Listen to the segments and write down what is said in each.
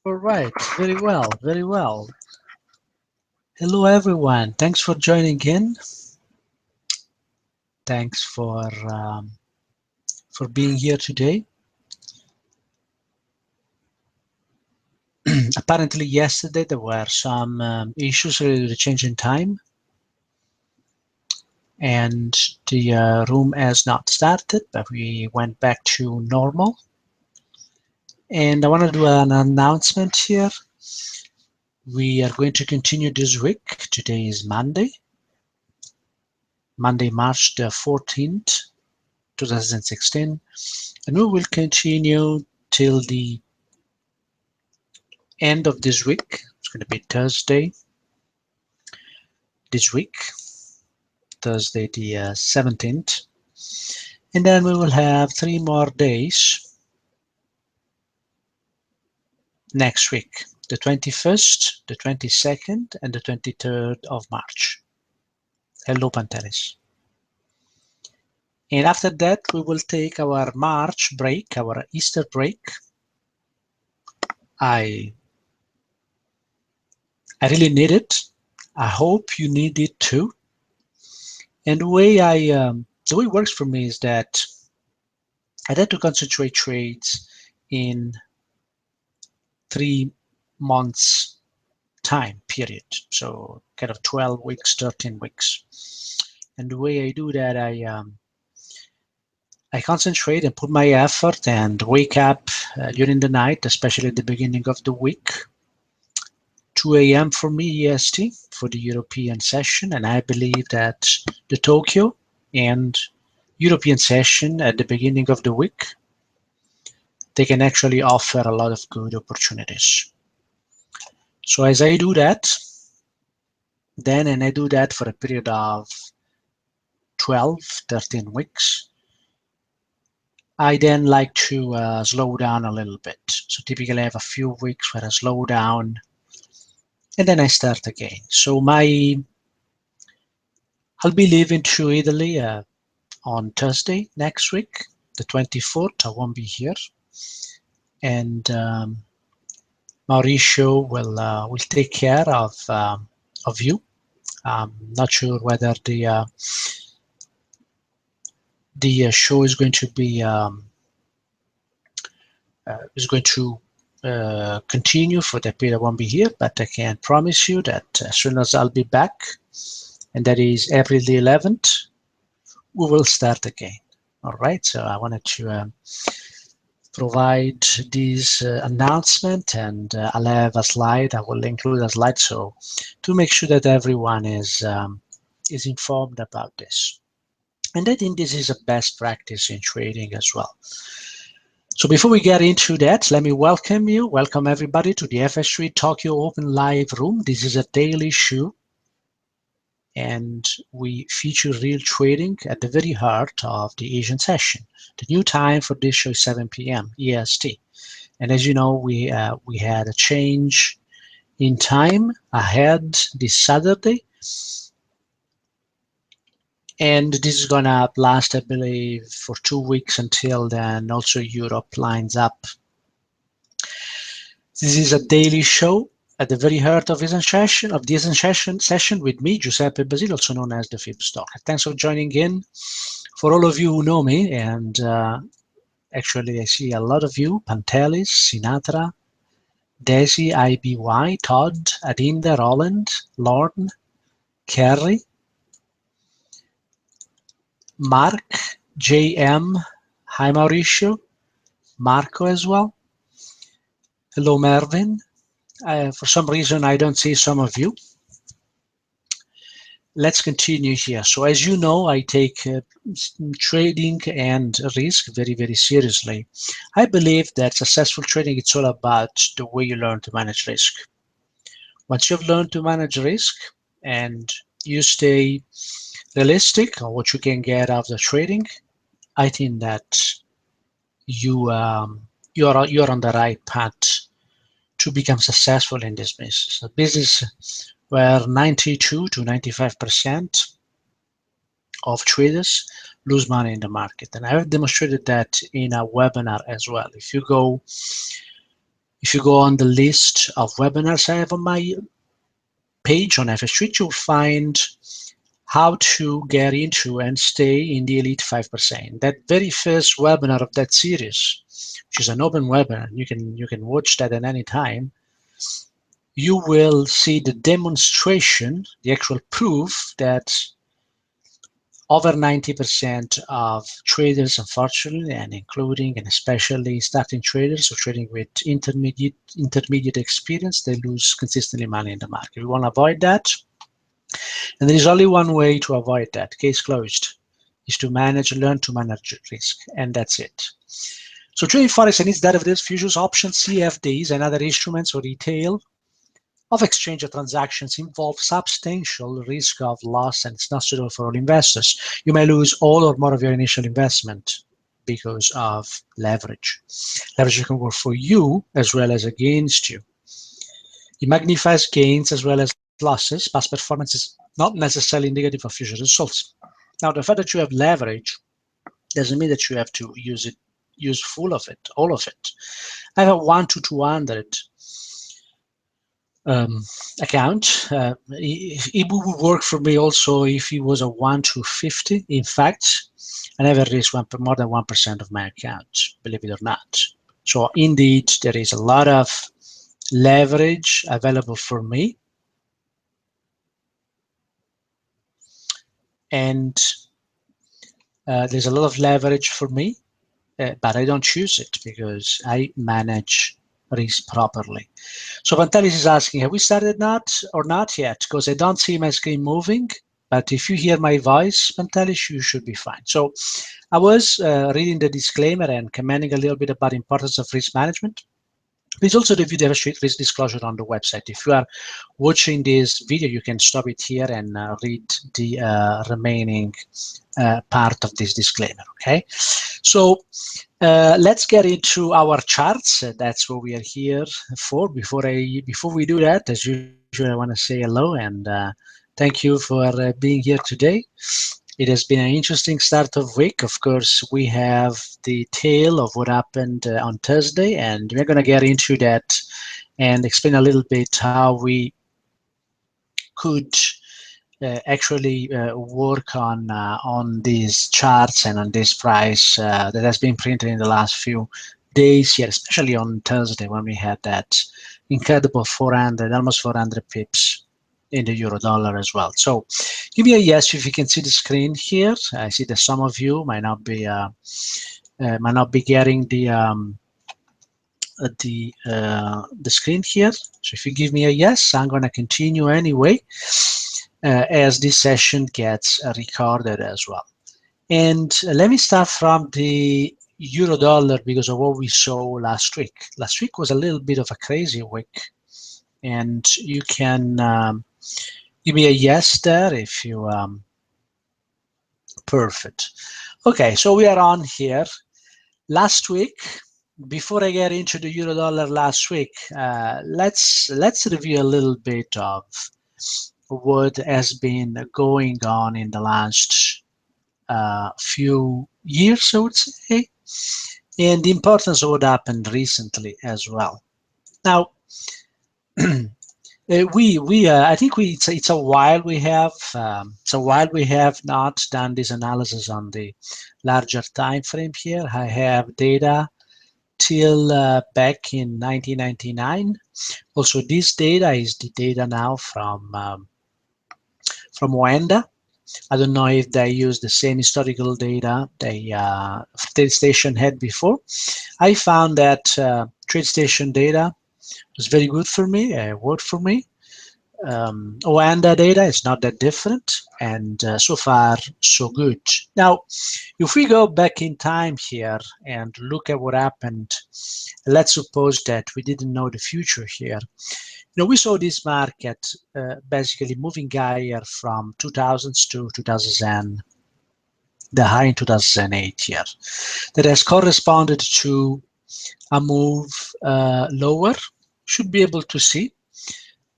All right, very well, very well. Hello, everyone. Thanks for joining in. Thanks for being here today. Apparently, yesterday there were some issues related to the change in time, and the room has not started, but we went back to normal. And I want to do an announcement here. We are going to continue this week. Today is Monday, March the 14th, 2016, and we will continue till the end of this week. It's going to be Thursday this week, Thursday the 17th, and then we will have 3 more days next week, the 21st, the 22nd, and the 23rd of March. Hello, Pantelis. And after that, we will take our March break, our Easter break. I really need it. I hope you need it too. And the way it works for me is that I tend to concentrate trades in 3 months time period, so kind of 12 weeks, 13 weeks. And the way I do that, I concentrate and put my effort and wake up during the night, especially at the beginning of the week, 2 a.m. for me EST for the European session, and I believe that the Tokyo and European session at the beginning of the week, they can actually offer a lot of good opportunities. So as I do that, and I do that for a period of 12, 13 weeks, I then like to slow down a little bit. So typically I have a few weeks where I slow down and then I start again. So I'll be leaving to Italy on Thursday next week, the 24th. I won't be here. And Mauricio will take care of you. I'm not sure whether the show is going to be continue for the period I won't be here, but I can promise you that as soon as I'll be back, and that is April the 11th, we will start again. All right, so I wanted to provide this announcement, and I'll have a slide. I will include a slide so to make sure that everyone is informed about this. And I think this is a best practice in trading as well. So before we get into that, let me welcome everybody to the FS3 Tokyo Open Live Room. This is a daily show, and we feature real trading at the very heart of the Asian session. The new time for this show is 7 p.m. EST. And as you know, we had a change in time ahead this Saturday. And this is going to last, I believe, for 2 weeks until then also Europe lines up. This is a daily show at the very heart of the session with me, Giuseppe Basile, also known as the FibStalker. Thanks for joining in. For all of you who know me, and actually I see a lot of you, Pantelis, Sinatra, Desi, IBY, Todd, Adinda, Roland, Lorne, Kerry, Mark, JM, hi Mauricio, Marco as well. Hello Mervin. For some reason I don't see some of you. Let's continue here. So as you know, I take trading and risk very, very seriously. I believe that successful trading, it's all about the way you learn to manage risk. Once you've learned to manage risk and you stay realistic on what you can get out of the trading, I think that you're on the right path to become successful in this business. A business where 92 to 95% of traders lose money in the market. And I have demonstrated that in a webinar as well. If If you go on the list of webinars I have on my page on FStreet, you'll find how to get into and stay in the elite 5%. That very first webinar of that series, which is an open webinar, you can watch that at any time. You will see the demonstration, the actual proof that over 90% of traders, unfortunately, and including and especially starting traders or trading with intermediate experience, they lose consistently money in the market. We want to avoid that. And there is only one way to avoid that, case closed, is to learn to manage risk, and that's it. So trading Forex and its derivatives, futures, options, CFDs, and other instruments or retail of exchange or transactions involve substantial risk of loss, and it's not suitable for all investors. You may lose all or more of your initial investment because of leverage. Leverage can work for you as well as against you. It magnifies gains as well as losses. Past performance is not necessarily indicative of future results. Now, the fact that you have leverage doesn't mean that you have to use full of it, all of it. I have a 1 to 200 account. It would work for me also if it was a 1 to 50. In fact, I never risk more than 1% of my account, believe it or not. So indeed, there is a lot of leverage available for me. And there's a lot of leverage for me, but I don't choose it because I manage risk properly. So Pantelis is asking, have we started or not yet? Because I don't see my screen moving, but if you hear my voice, Pantelis, you should be fine. So I was reading the disclaimer and commenting a little bit about the importance of risk management. Please also review the risk disclosure on the website. If you are watching this video, you can stop it here and read the remaining part of this disclaimer, okay? So let's get into our charts. That's what we are here for. Before we do that, as usual, I want to say hello and thank you for being here today. It has been an interesting start of week. Of course, we have the tale of what happened on Thursday, and we're going to get into that and explain a little bit how we could actually work on these charts and on this price that has been printed in the last few days here, especially on Thursday when we had that incredible 400, almost 400 pips in the euro dollar as well. So give me a yes if you can see the screen here. I see that some of you might not be getting the screen here. So if you give me a yes, I'm going to continue anyway as this session gets recorded as well. And let me start from the euro dollar because of what we saw last week. Last week was a little bit of a crazy week, and you can give me a yes there if you perfect. Okay, so we are on here. Last week, before I get into the euro dollar last week, let's review a little bit of what has been going on in the last few years, I would say, and the importance of what happened recently as well. Now, I think it's a while we have not done this analysis on the larger time frame here. I have data till back in 1999. Also, this data is the data now from Wanda. I don't know if they use the same historical data TradeStation had before. I found that TradeStation data was very good for me, worked for me. Wanda data is not that different, and so far, so good. Now, if we go back in time here and look at what happened, let's suppose that we didn't know the future here. We saw this market basically moving higher from 2000s to 2000, the high in 2008 here. That has corresponded to a move lower. Should be able to see.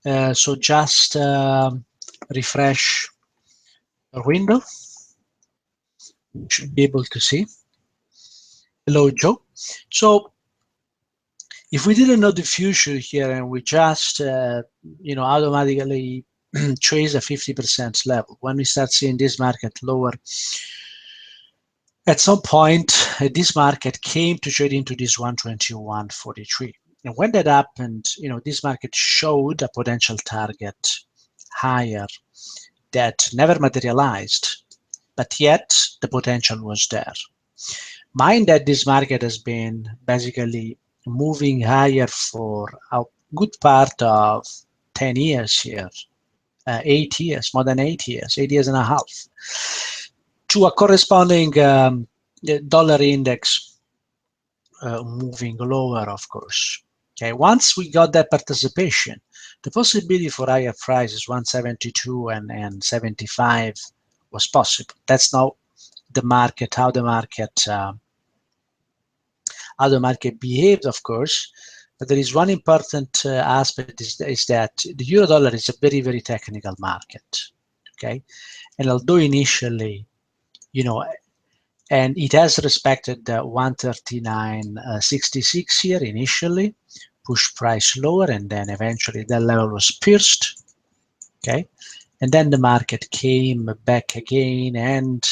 So just refresh the window. Should be able to see. Hello, Joe. So If we didn't know the future here and we just, automatically trace a 50% level, when we start seeing this market lower, at some point, this market came to trade into this 121.43. And when that happened, this market showed a potential target higher that never materialized, but yet the potential was there. Mind that this market has been basically moving higher for a good part of 10 years here, 8 years, more than 8 years, 8 years and a half, to a corresponding dollar index moving lower, of course. Okay, once we got that participation, the possibility for higher prices 172 and 75 was possible. That's not the market, how the market behaved, of course. But there is one important aspect is that the euro dollar is a very, very technical market. Okay, and although initially, and it has respected the 139.66 here initially, pushed price lower, and then eventually that level was pierced. Okay, and then the market came back again and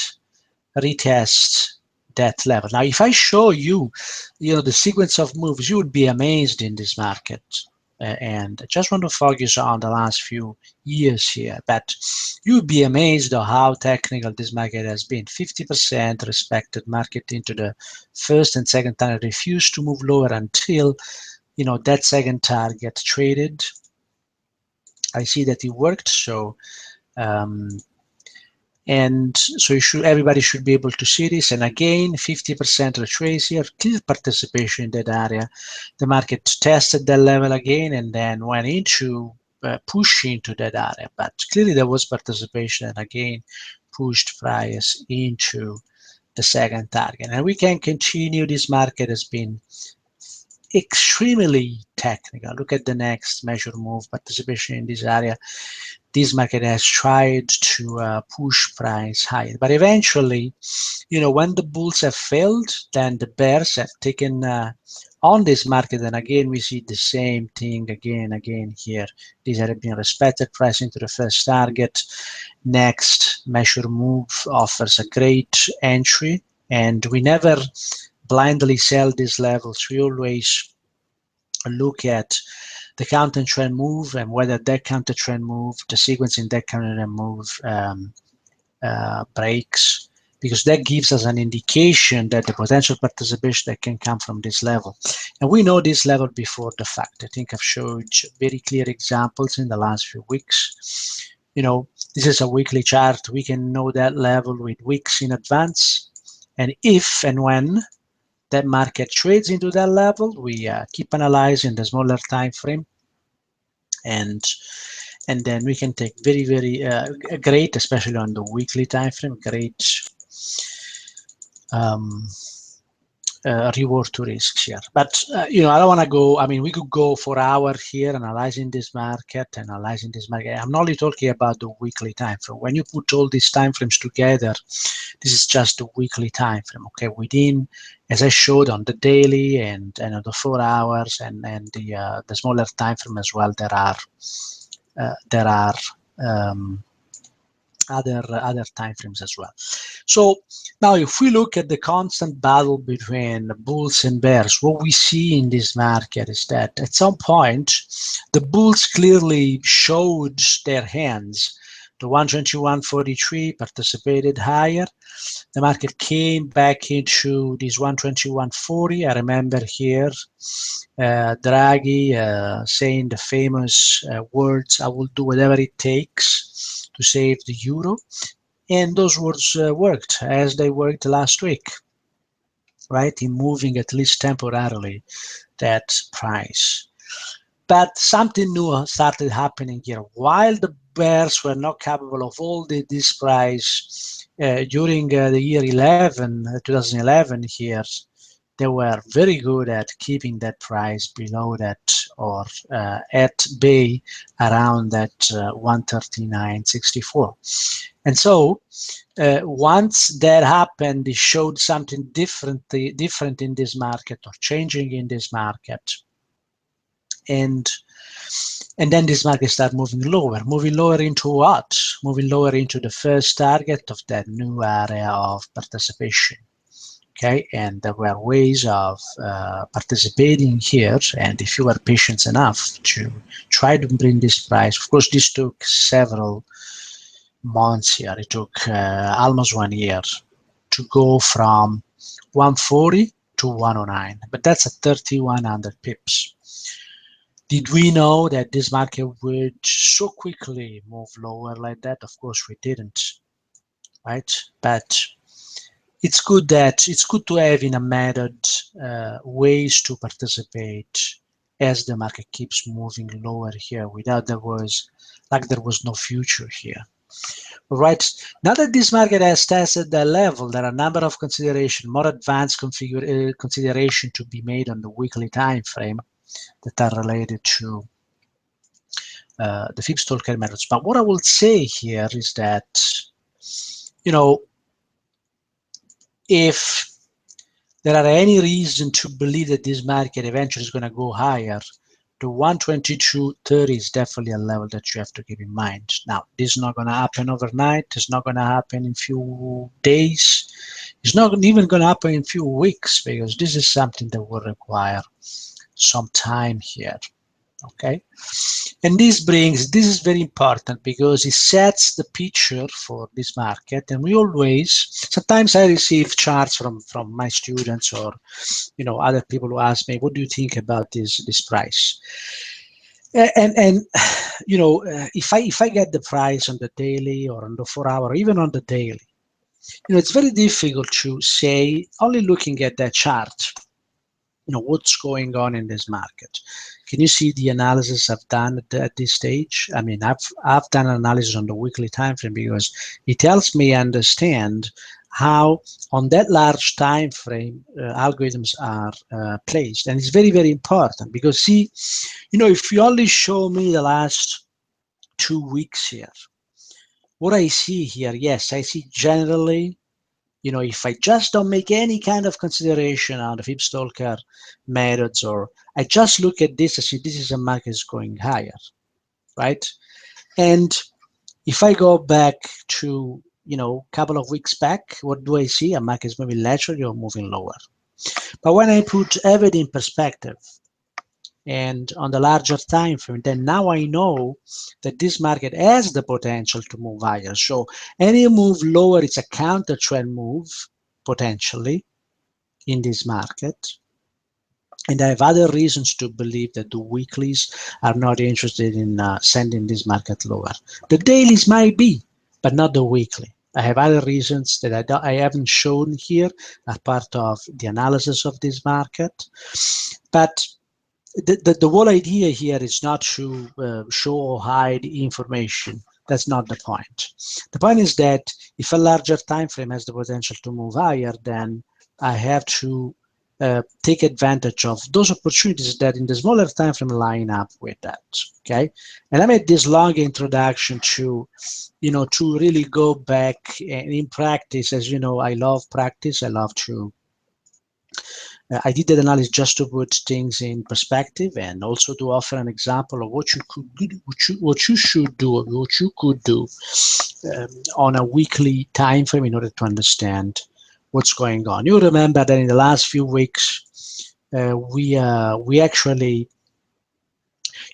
retest that level. Now, if I show you, the sequence of moves, you would be amazed in this market. And I just want to focus on the last few years here, but you would be amazed at how technical this market has been. 50% respected market into the first and second target, refused to move lower until that second target traded. I see that it worked, so and so everybody should be able to see this. And again, 50% retrace here, clear participation in that area. The market tested that level again and then went into push into that area. But clearly there was participation and again pushed price into the second target. And we can continue. This market has been extremely technical. Look at the next measure move, participation in this area. This market has tried to push price higher, but eventually, when the bulls have failed, then the bears have taken on this market, and again we see the same thing again here. These have been respected, price into the first target. Next measure move offers a great entry, and we never blindly sell these levels. We always look at the counter trend move and whether that counter trend move, the sequence in that counter trend move breaks, because that gives us an indication that the potential participation that can come from this level. And we know this level before the fact. I think I've showed very clear examples in the last few weeks. This is a weekly chart. We can know that level with weeks in advance. And if and when that market trades into that level, we keep analyzing the smaller time frame, and then we can take very, very great, especially on the weekly time frame, great reward to risks here. But I don't want to go. I mean, we could go for hours here analyzing this market. I'm only talking about the weekly time frame. When you put all these time frames together, this is just the weekly time frame. Okay, within, as I showed on the daily and on the 4 hours and the smaller time frame as well, there are other time frames as well. So now if we look at the constant battle between bulls and bears, what we see in this market is that at some point the bulls clearly showed their hands. The 121.43 participated higher. The market came back into this 121.40. I remember here Draghi saying the famous words, "I will do whatever it takes to save the euro." And those words worked as they worked last week, right? In moving at least temporarily that price. But something new started happening here. While the bears were not capable of holding this price during the year 2011 here, they were very good at keeping that price below that or at bay around that 139.64. And so once that happened, it showed something different in this market or changing in this market. and then this market start moving lower into what? Moving lower into the first target of that new area of participation. Okay, and there were ways of participating here, and if you were patient enough to try to bring this price, of course, this took several months here. It took almost 1 year to go from 140 to 109, but that's at 3,100 pips. Did we know that this market would so quickly move lower like that? Of course, we didn't, right? But it's good to have in a method ways to participate as the market keeps moving lower here without there was no future here. All right, now that this market has tested that level, there are a number of consideration, more advanced consideration to be made on the weekly time frame that are related to the FibStalker methods. But what I will say here is that, you know, if there are any reason to believe that this market eventually is going to go higher, the 122.30 is definitely a level that you have to keep in mind. Now, this is not going to happen overnight. It's not going to happen in a few days. It's not even going to happen in a few weeks, because this is something that will require some time here. Okay, and this is very important because it sets the picture for this market. And we always, sometimes I receive charts from my students, or other people who ask me, what do you think about this price? And if I get the price on the daily or on the 4 hour, or even on the daily, it's very difficult to say, only looking at that chart, what's going on in this market. Can you see the analysis I've done at this stage? I mean, I've done an analysis on the weekly time frame because it helps me understand how on that large time frame algorithms are placed. And it's very, very important because, see, if you only show me the last 2 weeks here, what I see here, yes, I see generally, if I just don't make any kind of consideration on the FibStalker methods, or I just look at this, I see this is a market is going higher, right? And if I go back to, a couple of weeks back, what do I see? A market is moving laterally or moving lower. But when I put everything in perspective and on the larger time frame, then now I know that this market has the potential to move higher. So any move lower, it's a counter trend move potentially in this market. And I have other reasons to believe that the weeklies are not interested in sending this market lower. The dailies might be, but not the weekly. I have other reasons that I haven't shown here as part of the analysis of this market. But the whole idea here is not to show or hide information. That's not the point. The point is that if a larger time frame has the potential to move higher, then I have to take advantage of those opportunities that in the smaller time frame line up with that. Okay, and I made this long introduction to, to really go back and in practice. As you know, I love practice. I love to. I did that analysis just to put things in perspective and also to offer an example of what you could do, what you should do, or what you could do on a weekly time frame in order to understand what's going on. You remember that in the last few weeks, we actually,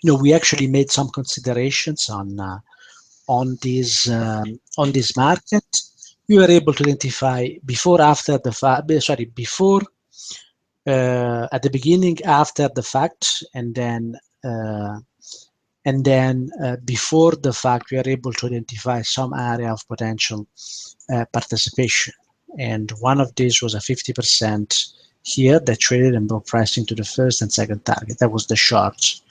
we actually made some considerations on this market. We were able to identify before, after the fact. Sorry, before. At the beginning, after the fact, and then before the fact, we are able to identify some area of potential participation. And one of these was a 50% here that traded and broke pricing to the first and second target. That was the short.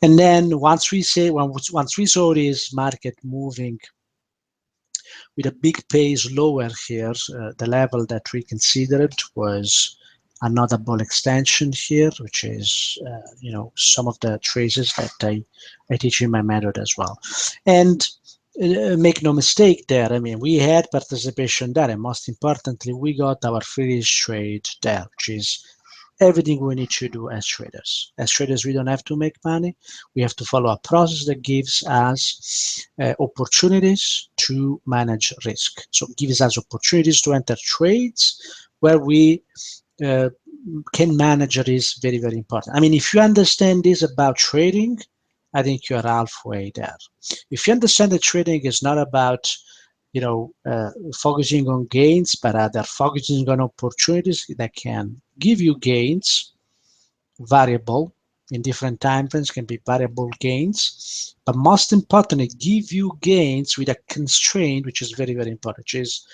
And then once we saw this market moving with a big pace lower here, the level that we considered was another ball extension here, which is, some of the traces that I teach in my method as well. And make no mistake there, I mean, we had participation there, and most importantly, we got our freeze trade there, which is everything we need to do as traders. As traders, we don't have to make money. We have to follow a process that gives us opportunities to manage risk. So it gives us opportunities to enter trades where we can manage risk. Very, very important. I mean, if you understand this about trading, I think you're halfway there. If you understand that trading is not about focusing on gains, but rather focusing on opportunities that can give you gains, variable in different time frames, can be variable gains, but most importantly, give you gains with a constraint, which is very, very important, which is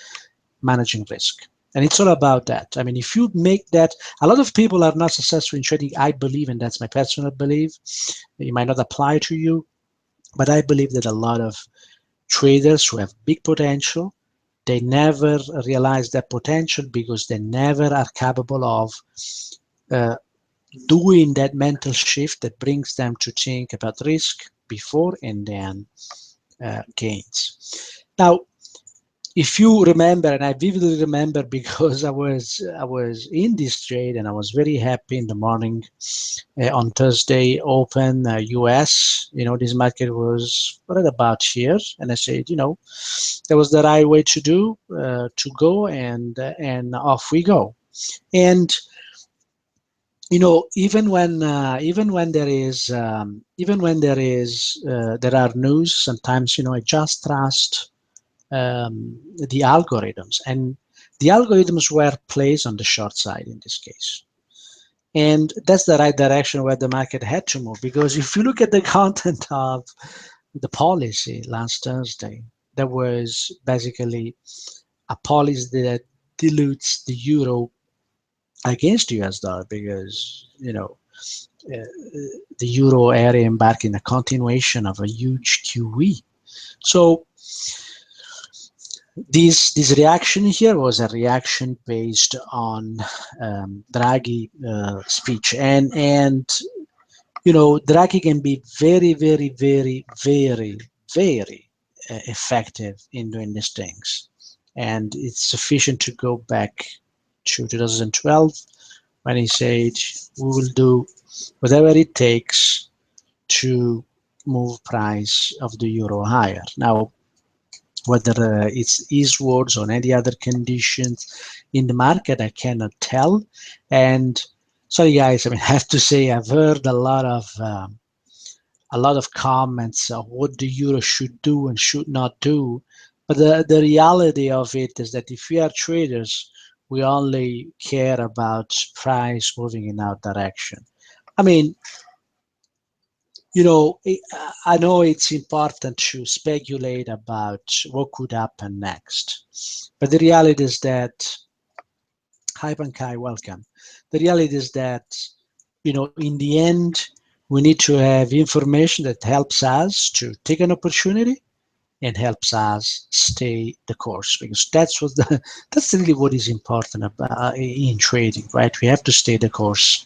managing risk. And it's all about that. I mean, if you make that, a lot of people are not successful in trading, I believe, and that's my personal belief. It might not apply to you, but I believe that a lot of traders who have big potential, they never realize that potential because they never are capable of doing that mental shift that brings them to think about risk before and then gains. Now, if you remember, and I vividly remember because I was in this trade and I was very happy in the morning on Thursday open US. This market was right about here, and I said, that was the right way to do to go, and off we go. And even when there are news, sometimes I just trust the algorithms, and the algorithms were placed on the short side in this case. And that's the right direction where the market had to move, because if you look at the content of the policy last Thursday, there was basically a policy that dilutes the euro against the US dollar, because the euro area embarked in a continuation of a huge QE. So this reaction here was a reaction based on Draghi speech, and Draghi can be very, very, very, very, very effective in doing these things, and it's sufficient to go back to 2012 when he said we will do whatever it takes to move price of the euro higher. Now, whether it's his words or any other conditions in the market, I cannot tell. And sorry, guys, I mean, I have to say I've heard a lot of comments of what the euro should do and should not do. But the reality of it is that if we are traders, we only care about price moving in our direction. I mean, I know it's important to speculate about what could happen next, but the reality is that, hi Bankai, welcome. The reality is that, in the end, we need to have information that helps us to take an opportunity and helps us stay the course, because that's really what is important about in trading, right? We have to stay the course.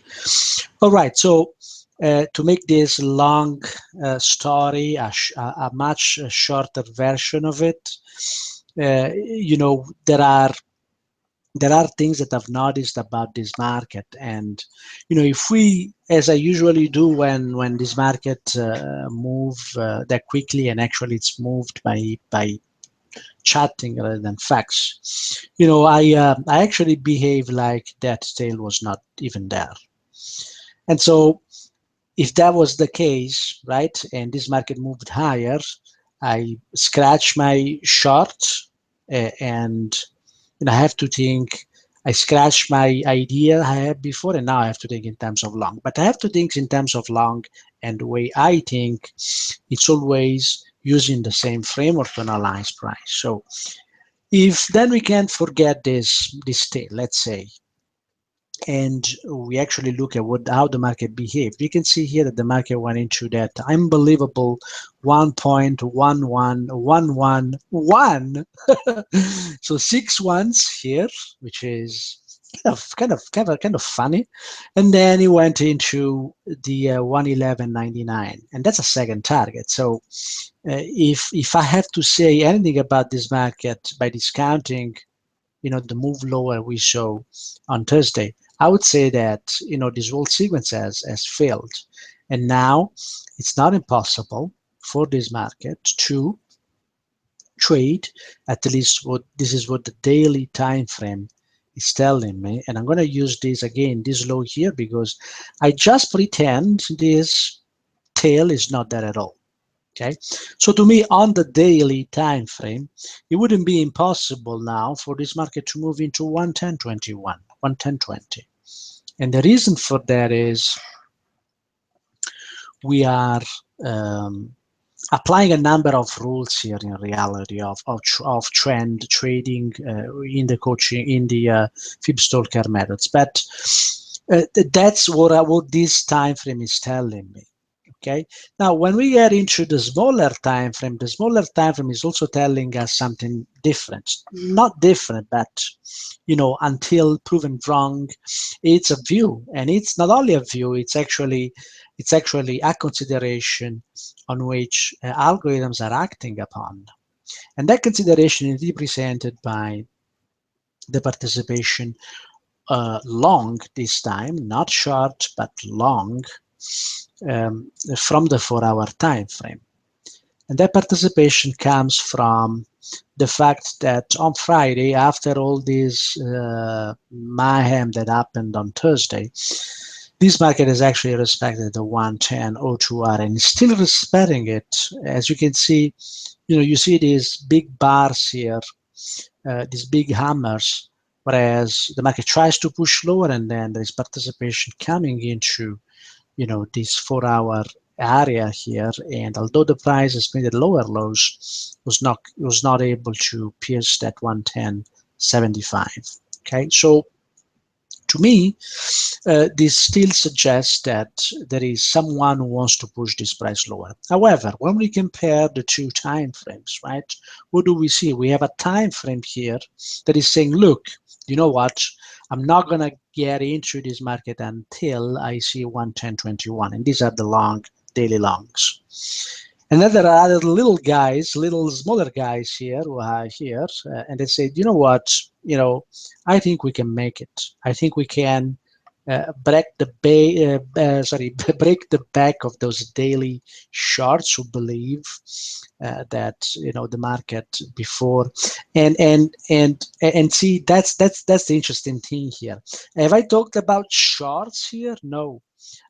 All right, so to make this long story a much shorter version of it, there are things that I've noticed about this market, and if we, as I usually do when this market move that quickly, and actually it's moved by chatting rather than facts, I actually behave like that tail was not even there. And so if that was the case, right, and this market moved higher, I scratch my short and I have to think, I scratch my idea I had before, and now I have to think in terms of long. But I have to think in terms of long, and the way I think, it's always using the same framework to analyze price. So if then we can't forget this tail, let's say, and we actually look at how the market behaved, we can see here that the market went into that unbelievable 1.11111. So 6 ones here, which is kind of funny, and then it went into the 111.99, and that's a second target. So if I have to say anything about this market by discounting the move lower we saw on Thursday, I would say that, this whole sequence has failed. And now it's not impossible for this market to trade, at least this is what the daily time frame is telling me. And I'm going to use this again, this low here, because I just pretend this tail is not there at all. Okay, so to me, on the daily time frame, it wouldn't be impossible now for this market to move into 110.21, 110.20. And the reason for that is we are applying a number of rules here in reality of trend trading in the coaching, in the FibStalker methods. But that's what this time frame is telling me. Okay. Now, when we get into the smaller time frame is also telling us something different. Not different, but until proven wrong, it's a view, and it's not only a view. It's actually a consideration on which algorithms are acting upon, and that consideration is represented by the participation long this time, not short but long, from the 4-hour time frame. And that participation comes from the fact that on Friday, after all this mayhem that happened on Thursday, this market has actually respected the 110.02R and is still respecting it. As you can see, you see these big bars here, these big hammers, whereas the market tries to push lower, and then there is participation coming into this 4-hour area here, and although the price has made at lower lows, was not able to pierce that 110.75. Okay, so to me, this still suggests that there is someone who wants to push this price lower. However, when we compare the two time frames, right, what do we see? We have a time frame here that is saying, look, you know what? I'm not going to get into this market until I see 110.21. And these are the long daily longs. And then there are other little smaller guys here who are here, and they say, you know what? I think we can make it. I think we can break the break the back of those daily shorts who believe that the market before, and see, that's the interesting thing here. Have I talked about shorts here? No,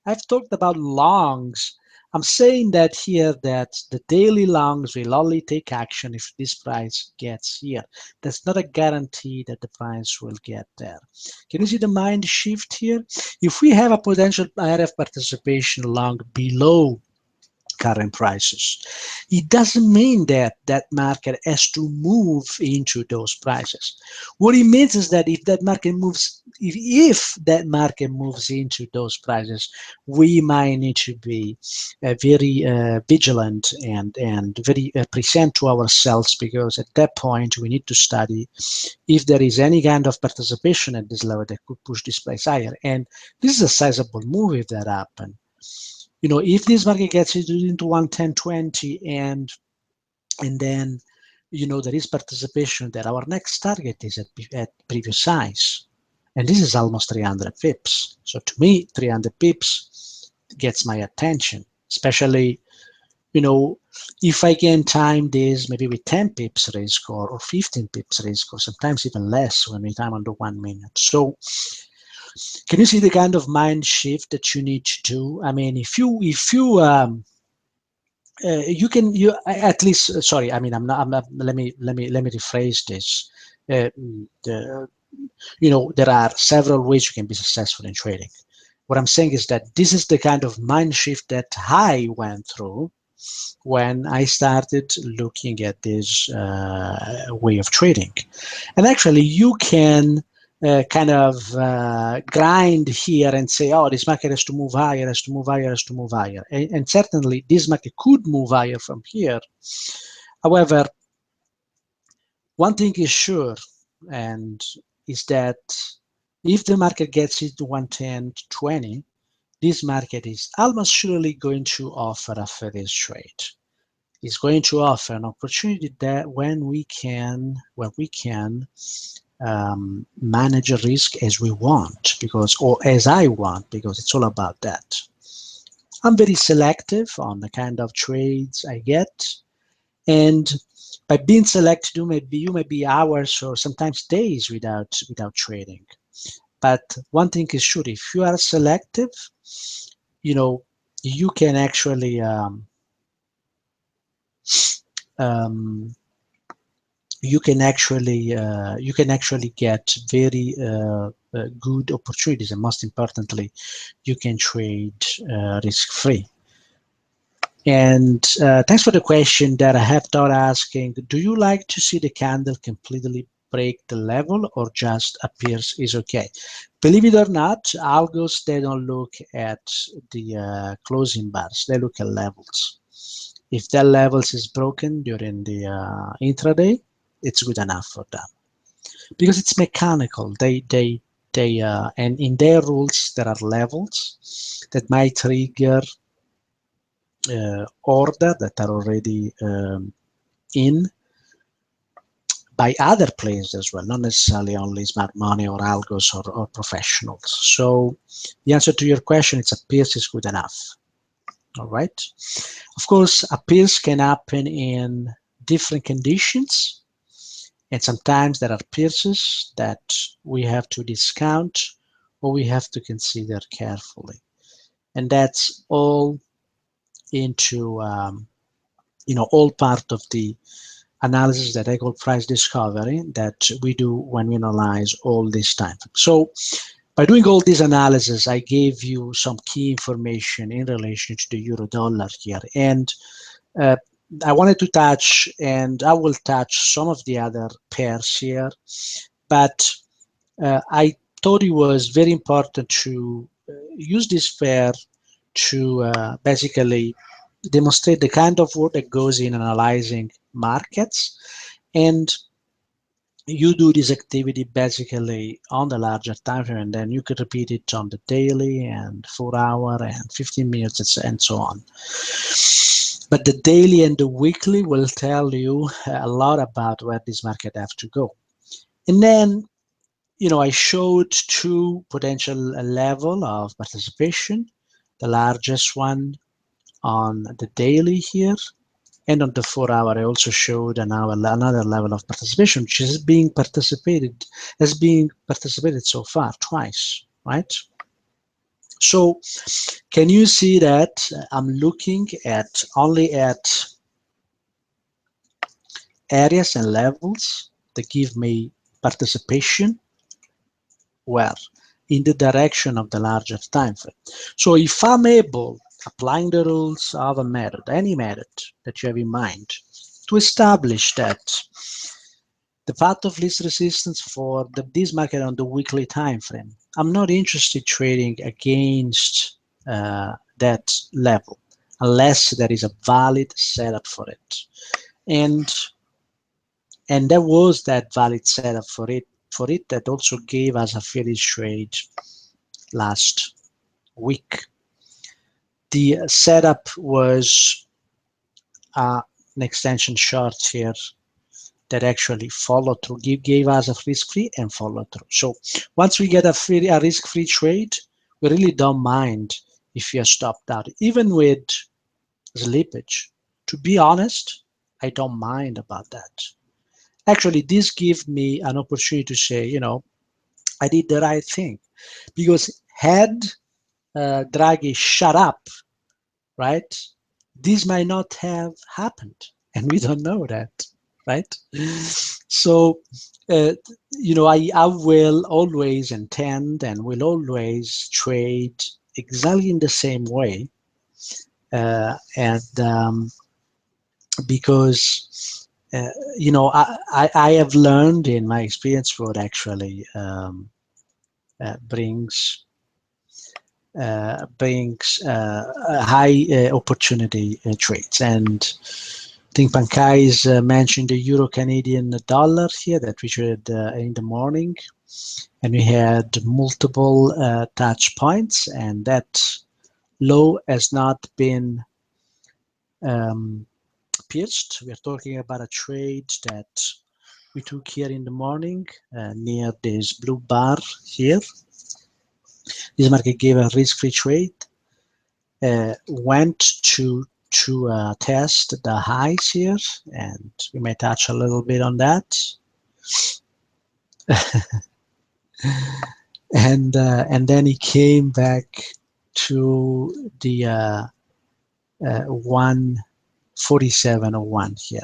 I've talked about longs. I'm saying that here that the daily longs will only take action if this price gets here. That's not a guarantee that the price will get there. Can you see the mind shift here? If we have a potential area of participation long below current prices, it doesn't mean that that market has to move into those prices. What it means is that if that market moves, if that market moves into those prices, we might need to be very vigilant and very present to ourselves, because at that point we need to study if there is any kind of participation at this level that could push this price higher. And this is a sizable move if that happens. If this market gets into 110.20 and then there is participation, that our next target is at previous highs, and this is almost 300 pips. So to me, 300 pips gets my attention, especially if I can time this maybe with 10 pips risk or 15 pips risk, or sometimes even less when we time under 1 minute. So can you see the kind of mind shift that you need to do? I mean, if you at least, sorry, I mean, I'm not, let me rephrase this. There are several ways you can be successful in trading. What I'm saying is that this is the kind of mind shift that I went through when I started looking at this way of trading. And actually, you can kind of grind here and say, oh, this market has to move higher, has to move higher, has to move higher. And certainly, this market could move higher from here. However, one thing is sure, and is that if the market gets into 110.20, this market is almost surely going to offer a FedEx trade. It's going to offer an opportunity that when we can manage risk as we want, because, or as I want, because it's all about that. I'm very selective on the kind of trades I get, and by being selective, you may be hours or sometimes days without trading. But one thing is sure: if you are selective, you know, you can actually you can actually get very good opportunities, and most importantly, you can trade risk-free. And thanks for the question that I have thought asking, do you like to see the candle completely break the level or just appears is okay? Believe it or not, algos, they don't look at the closing bars, they look at levels. If that levels is broken during the intraday, it's good enough for them, because it's mechanical. And in their rules there are levels that might trigger order that are already in by other players as well, not necessarily only smart money or algos or professionals. So the answer to your question, it's appears is good enough. All right. Of course, appears can happen in different conditions, and sometimes there are pierces that we have to discount or we have to consider carefully, and that's all into all part of the analysis that I call price discovery that we do when we analyze all this time. So by doing all this analysis, I gave you some key information in relation to the euro dollar here, and I wanted to touch, and I will touch some of the other pairs here, but I thought it was very important to use this pair to basically demonstrate the kind of work that goes in analyzing markets. And you do this activity basically on the larger time frame, and then you could repeat it on the daily and 4 hour and 15 minutes and so on. But the daily and the weekly will tell you a lot about where this market have to go. And then, I showed two potential level of participation, the largest one on the daily here, and on the 4 hour I also showed another level of participation, which is being participated so far twice, right? So can you see that I'm looking at only at areas and levels that give me participation where in the direction of the larger time frame. So if I'm able, applying the rules of a method, any method that you have in mind, to establish that the path of least resistance for this market on the weekly time frame, I'm not interested trading against that level unless there is a valid setup for it. And there was that valid setup for it that also gave us a fairly trade last week. The setup was an extension short here that actually followed through, gave us a risk-free and followed through. So once we get a risk-free trade, we really don't mind if you are stopped out, even with slippage. To be honest, I don't mind about that. Actually, this gives me an opportunity to say, I did the right thing, because had Draghi shut up, right, this might not have happened, and we don't know that, right? So, I will always intend and will always trade exactly in the same way, and because I have learned in my experience what actually brings high opportunity trades. And I think Pankaj is mentioned the Euro Canadian dollar here that we traded in the morning, and we had multiple touch points, and that low has not been pierced. We are talking about a trade that we took here in the morning near this blue bar here. This market gave a risk-free trade, went to test the highs here, and we may touch a little bit on that. And then he came back to the 147.01 here.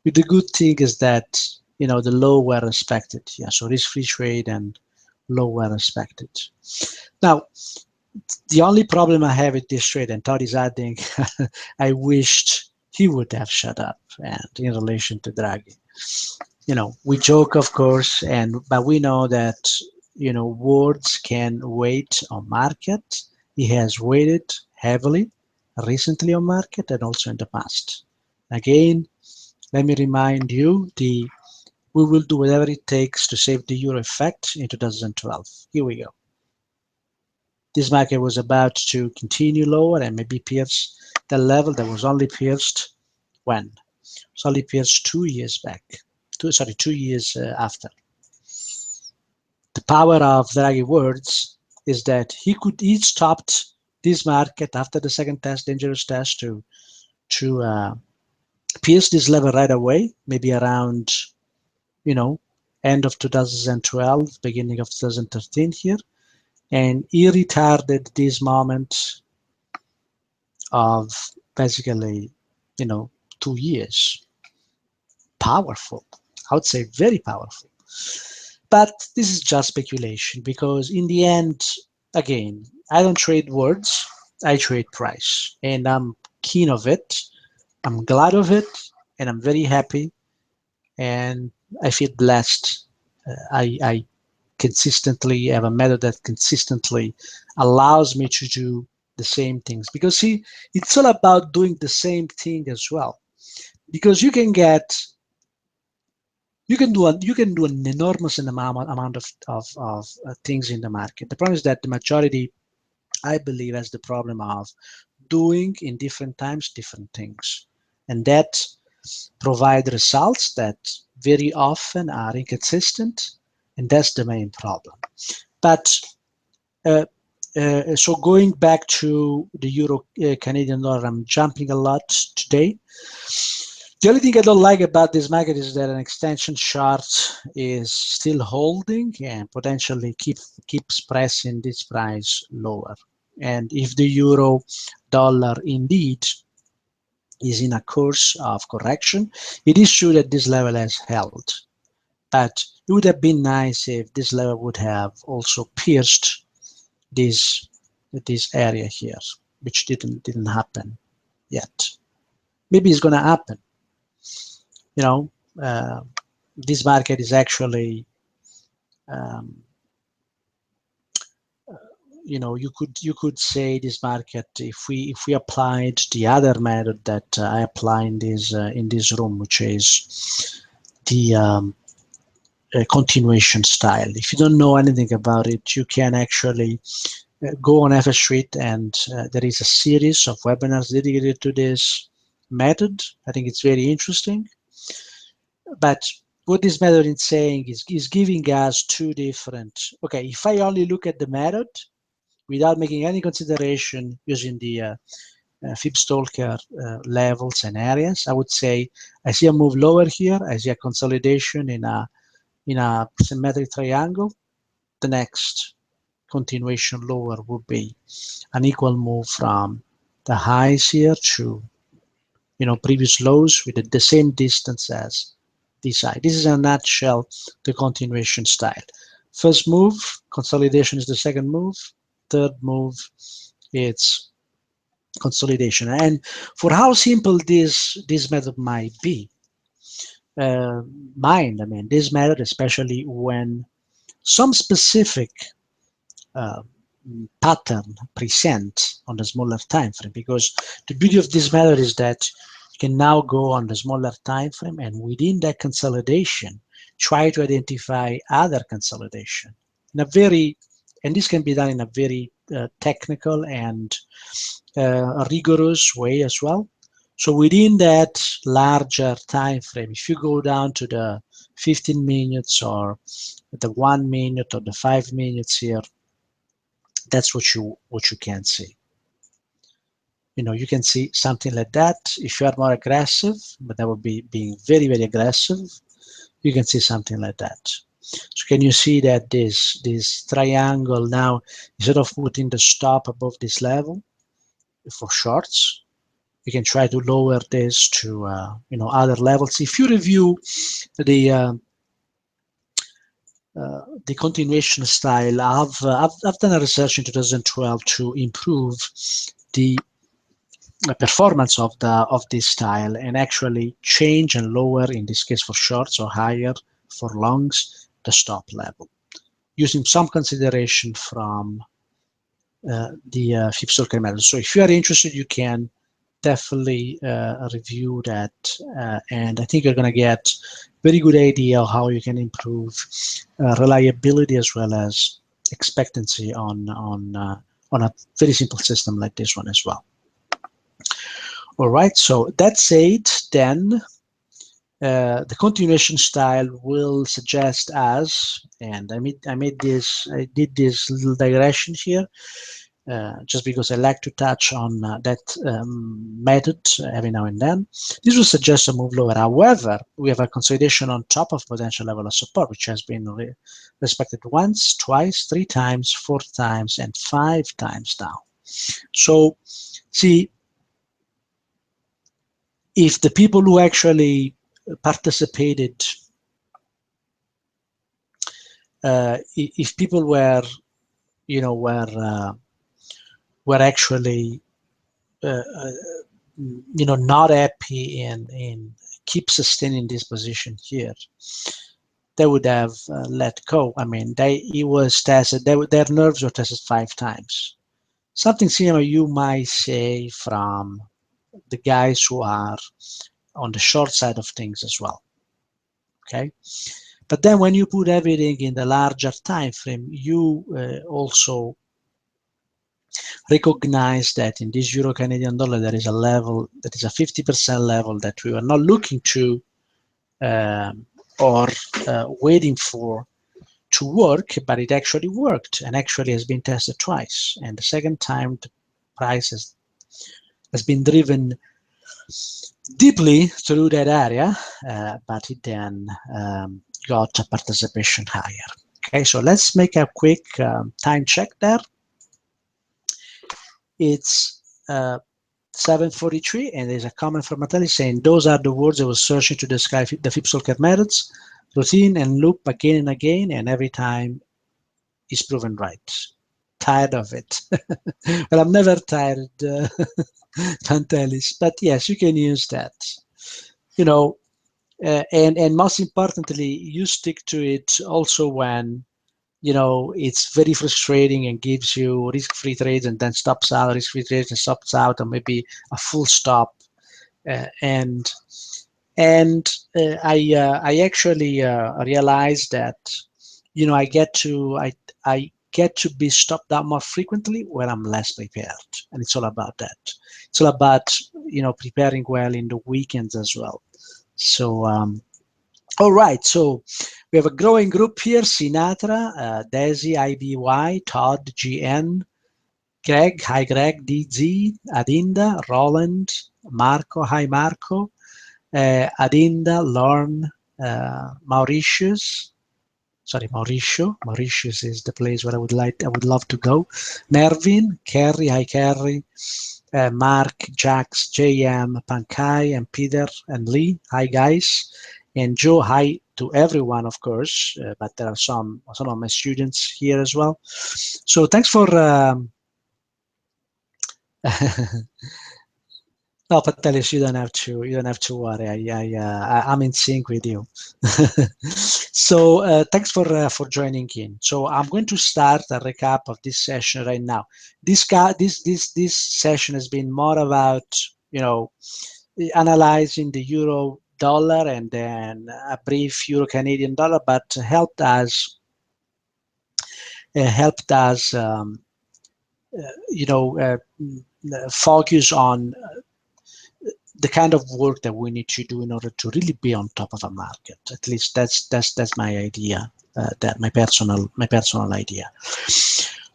But the good thing is that, you know, the low were respected here. So risk-free trade and low were respected. Now, the only problem I have with this trade, and Todd is adding, I wished he would have shut up, and in relation to Draghi. You know, we joke, of course, but we know that, you know, words can wait on market. He has waited heavily recently on market and also in the past. Again, let me remind you, we will do whatever it takes to save the euro effect in 2012. Here we go. This market was about to continue lower and maybe pierce the level that was only pierced when? It was only pierced 2 years back. 2 years after. The power of Draghi words is that he stopped this market after the second test, dangerous test, to pierce this level right away, maybe around, you know, end of 2012, beginning of 2013 here. And he retarded this moment of basically, you know, 2 years. Powerful. I would say very powerful. But this is just speculation, because in the end, again, I don't trade words, I trade price. And I'm keen of it. I'm glad of it, and I'm very happy, and I feel blessed. I consistently have a method that consistently allows me to do the same things, because see, it's all about doing the same thing as well, because you can do an enormous amount of things in the market. The problem is that the majority, I believe, has the problem of doing in different times different things, and that provide results that very often are inconsistent, and that's the main problem. But so going back to the euro Canadian dollar, I'm jumping a lot today. The only thing I don't like about this market is that an extension chart is still holding and potentially keeps pressing this price lower. And if the euro dollar indeed is in a course of correction, it is true that this level has held. But it would have been nice if this level would have also pierced this area here, which didn't happen yet. Maybe it's going to happen. You know, this market is actually, you know, you could say this market, if we applied the other method that I apply in this room, which is the continuation style. If you don't know anything about it, you can actually go on FS Street, and there is a series of webinars dedicated to this method. I think it's very interesting. But what this method is saying is giving us two different, okay, if I only look at the method without making any consideration using the FibStalker levels and areas, I would say I see a move lower here, I see a consolidation in a symmetric triangle. The next continuation lower would be an equal move from the highs here to, you know, previous lows with the same distance as this side. This is in a nutshell the continuation style. First move, consolidation, is the second move. Third move, it's consolidation. And for how simple this method might be, I mean, this method, especially when some specific pattern present on the smaller time frame, because the beauty of this method is that you can now go on the smaller time frame, and within that consolidation try to identify other consolidation in a very, and this can be done in a very technical and rigorous way as well. So within that larger time frame, if you go down to the 15 minutes or the 1 minute or the 5 minutes here, that's what you can see. You can see something like that. If you are more aggressive, but that would be being very, very aggressive, you can see something like that. So can you see that this triangle now, instead of putting the stop above this level for shorts, you can try to lower this to other levels. If you review the continuation style, I've done a research in 2012 to improve the performance of this style and actually change and lower, in this case for shorts, or higher for longs, the stop level, using some consideration from the FibStalker methods. So if you are interested, you can definitely review that, and I think you're going to get very good idea of how you can improve reliability as well as expectancy on a very simple system like this one as well. All right, so that said, then the continuation style will suggest as, and I did this little digression here, just because I like to touch on that method every now and then. This will suggest a move lower. However, we have a consolidation on top of potential level of support, which has been respected once, twice, 3 times, 4 times, and 5 times now. So, see, if the people who actually participated, if people were, were actually not happy and keep sustaining this position here, they would have let go. I mean, it was tested. Their nerves were tested 5 times. Something similar you might say from the guys who are on the short side of things as well. Okay, but then when you put everything in the larger time frame, you also recognize that in this Euro Canadian dollar there is a level that is a 50% level that we were not looking to or waiting for to work, but it actually worked and actually has been tested twice. And the second time the price has been driven deeply through that area, but it then got a participation higher. Okay, so let's make a quick time check there. It's 7:43, and there's a comment from Natalie saying, those are the words I was searching to describe the FibStalker methods, routine and loop again and again, and every time is proven right. Tired of it. Well, I'm never tired, Pantelis, but yes, you can use that. And most importantly, you stick to it also when it's very frustrating and gives you risk-free trades and then stops out, risk-free trades and stops out, or maybe a full stop. I actually realized that I get to be stopped out more frequently when I'm less prepared, and it's all about that. It's all about preparing well in the weekends as well. So all right, so we have a growing group here: Sinatra, Desi, IBY, Todd, GN, Greg, hi Greg, DZ, Adinda, Roland, Marco, hi Marco, Adinda, Lorne, Mauritius. Sorry, Mauritius is the place where I would love to go. Mervin, Kerry, hi Kerry, Mark, Jax, JM, Pankai, and Peter and Lee, hi guys. And Joe, hi to everyone, of course, but there are some of my students here as well. So thanks for no, Patelis, you don't have to worry. I'm in sync with you. So thanks for joining in. So I'm going to start a recap of this session right now. This session has been more about analyzing the euro dollar and then a brief Euro Canadian dollar, but helped us focus on the kind of work that we need to do in order to really be on top of a market. At least that's my idea, that my personal idea.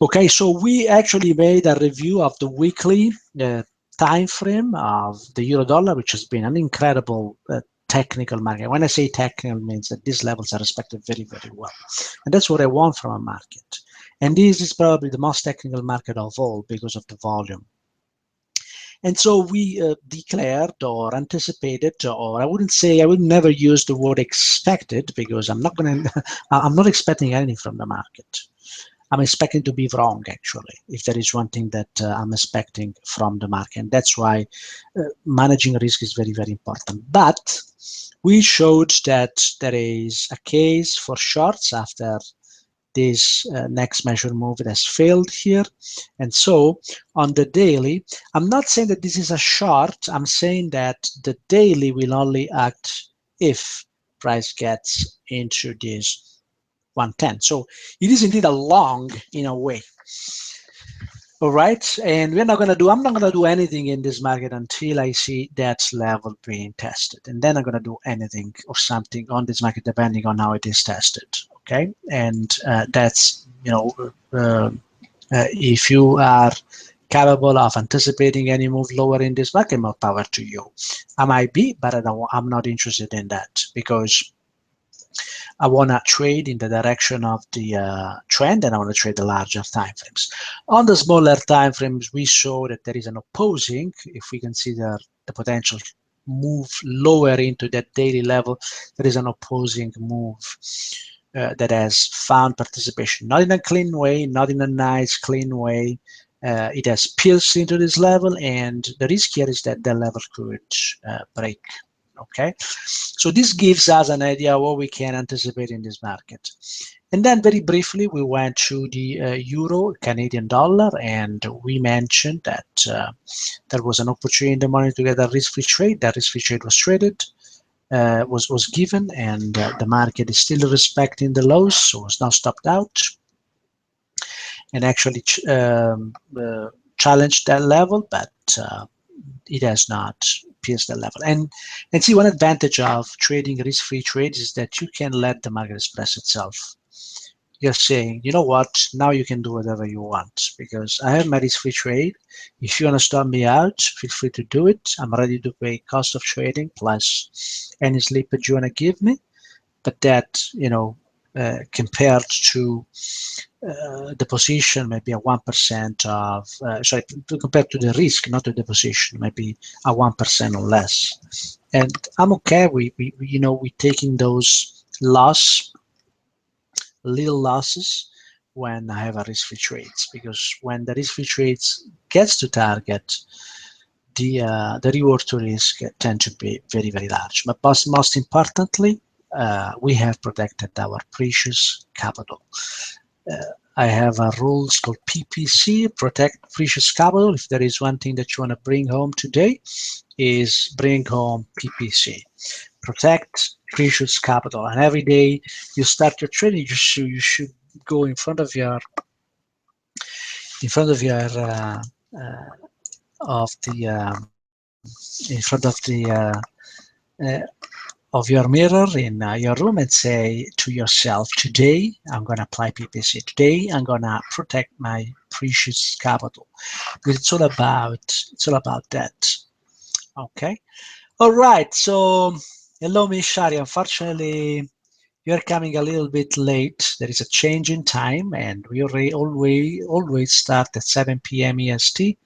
Okay, so we actually made a review of the weekly time frame of the euro dollar, which has been an incredible technical market. When I say technical, it means that these levels are respected very, very well. And that's what I want from a market. And this is probably the most technical market of all because of the volume. And so we declared or anticipated, or I would never use the word expected, because I'm not expecting anything from the market. I'm expecting to be wrong, actually, if there is one thing that I'm expecting from the market. And that's why managing risk is very, very important. But we showed that there is a case for shorts after this next measure move that has failed here. And so on the daily, I'm not saying that this is a short. I'm saying that the daily will only act if price gets into this 110. So it is indeed a long in a way. All right, and I'm not gonna do anything in this market until I see that level being tested, and then I'm gonna do anything or something on this market depending on how it is tested. Okay, and that's, if you are capable of anticipating any move lower in this market, more power to you. I might be, but I'm not interested in that, because I want to trade in the direction of the trend, and I want to trade the larger time frames. On the smaller time frames, we show that there is an opposing, if we consider the potential move lower into that daily level, there is an opposing move that has found participation, not in a clean way, not in a nice clean way. It has pierced into this level, and the risk here is that the level could break. Okay, so this gives us an idea of what we can anticipate in this market. And then very briefly, we went to the euro Canadian dollar, and we mentioned that there was an opportunity in the morning to get a risk-free trade. That risk-free trade was traded, was given, and the market is still respecting the lows, so it's not stopped out, and actually challenged that level, but it has not pierced the level. And see, one advantage of trading risk-free trades is that you can let the market express itself. You're saying, you know what, now you can do whatever you want, because I have my risk-free trade. If you want to stop me out, feel free to do it. I'm ready to pay cost of trading plus any slippage you want to give me. But that, compared to the position, maybe a 1% of, sorry, compared to the risk, not to the position, maybe a 1% or less. And I'm okay. We taking those little losses when I have a risk-free trades, because when the risk-free trades gets to target, the reward to risk tend to be very, very large. But most importantly, we have protected our precious capital. I have a rules called PPC, protect precious capital. If there is one thing that you want to bring home today, is bring home PPC, protect precious capital. And every day you start your trading, you should go in front of your of your mirror in your room and say to yourself, today I'm going to apply PPC. Today I'm going to protect my precious capital. Because it's all about that. Okay. All right. So hello, Miss Shari. Unfortunately, you're coming a little bit late. There is a change in time, and we always start at 7 p.m. EST.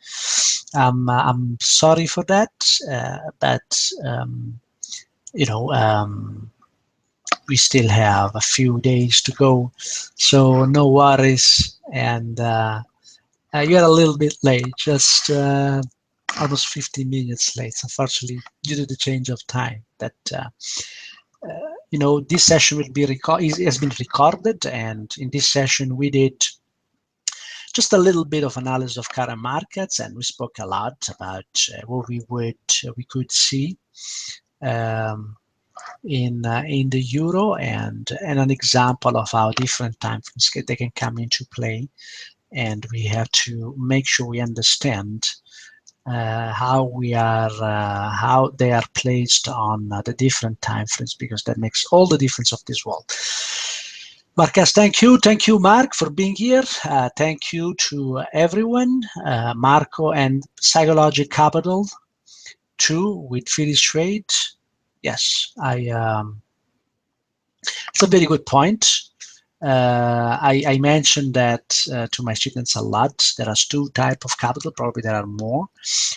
I'm sorry for that, but we still have a few days to go, so no worries. And you're a little bit late, just almost 15 minutes late, unfortunately, due to the change of time. But this session will be has been recorded, and in this session we did just a little bit of analysis of current markets, and we spoke a lot about what we could see in the euro, and an example of how different time frames they can come into play. And we have to make sure we understand how they are placed on the different time frames, because that makes all the difference of this world. Marcus, thank you, Mark, for being here. Thank you to everyone, Marco and Psychological Capital too, with Philly's Trade. Yes, it's a very good point. I mentioned that to my students a lot. There are two types of capital, probably there are more.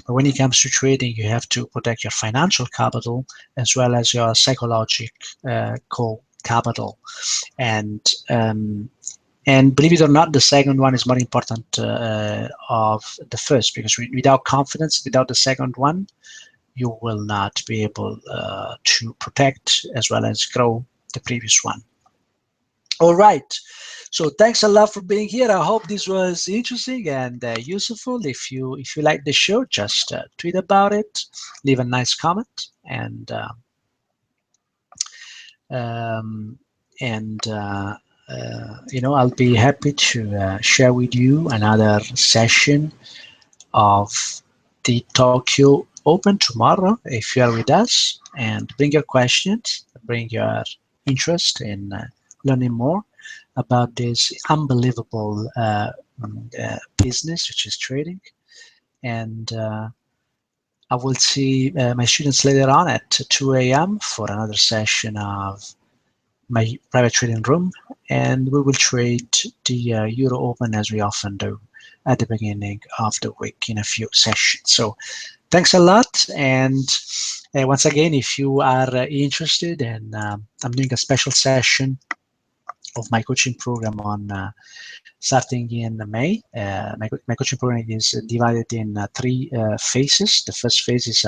But when it comes to trading, you have to protect your financial capital as well as your psychological capital. And believe it or not, the second one is more important of the first, because without confidence, without the second one, you will not be able to protect as well as grow the previous one. All right. So thanks a lot for being here. I hope this was interesting and useful. If you like the show, just tweet about it, leave a nice comment, and I'll be happy to share with you another session of the Tokyo Open tomorrow if you are with us. And bring your questions, bring your interest in learning more about this unbelievable business, which is trading. And I will see my students later on at 2 a.m. for another session of my private trading room, and we will trade the Euro Open as we often do at the beginning of the week in a few sessions. So thanks a lot. And once again, if you are interested, and I'm doing a special session of my coaching program on starting in May. My coaching program is divided in three phases. The first phase is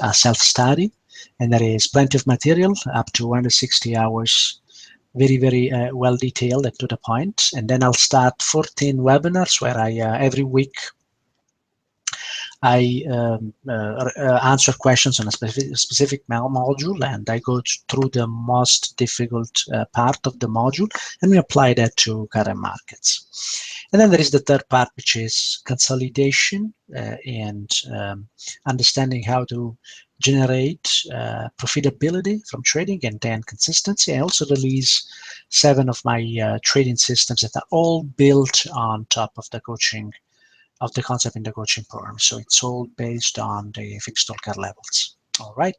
a self-study, and there is plenty of material, up to 160 hours, very, very well detailed and to the point. And then I'll start 14 webinars where I every week I answer questions on a specific module, and I go through the most difficult part of the module, and we apply that to current markets. And then there is the third part, which is consolidation and understanding how to generate profitability from trading, and then consistency. I also release 7 of my trading systems that are all built on top of the coaching, of the concept in the coaching program. So it's all based on the FibStalker levels. All right.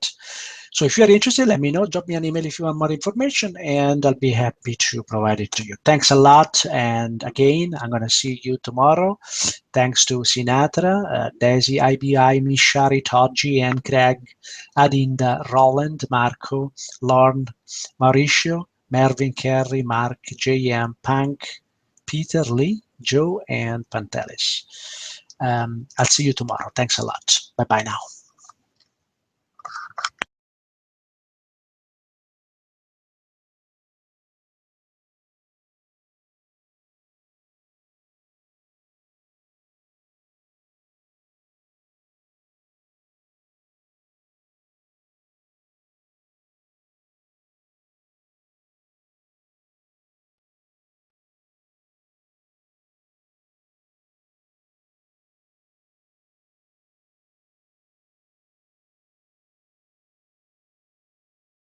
So if you're interested, let me know. Drop me an email if you want more information, and I'll be happy to provide it to you. Thanks a lot. And again, I'm going to see you tomorrow. Thanks to Sinatra, Desi, IBI, Mishari, Toggi, and Craig, Adinda, Roland, Marco, Lorne, Mauricio, Mervin, Kerry, Mark, JM, Punk, Peter, Lee, Joe, and Pantelis. I'll see you tomorrow. Thanks a lot. Bye-bye now.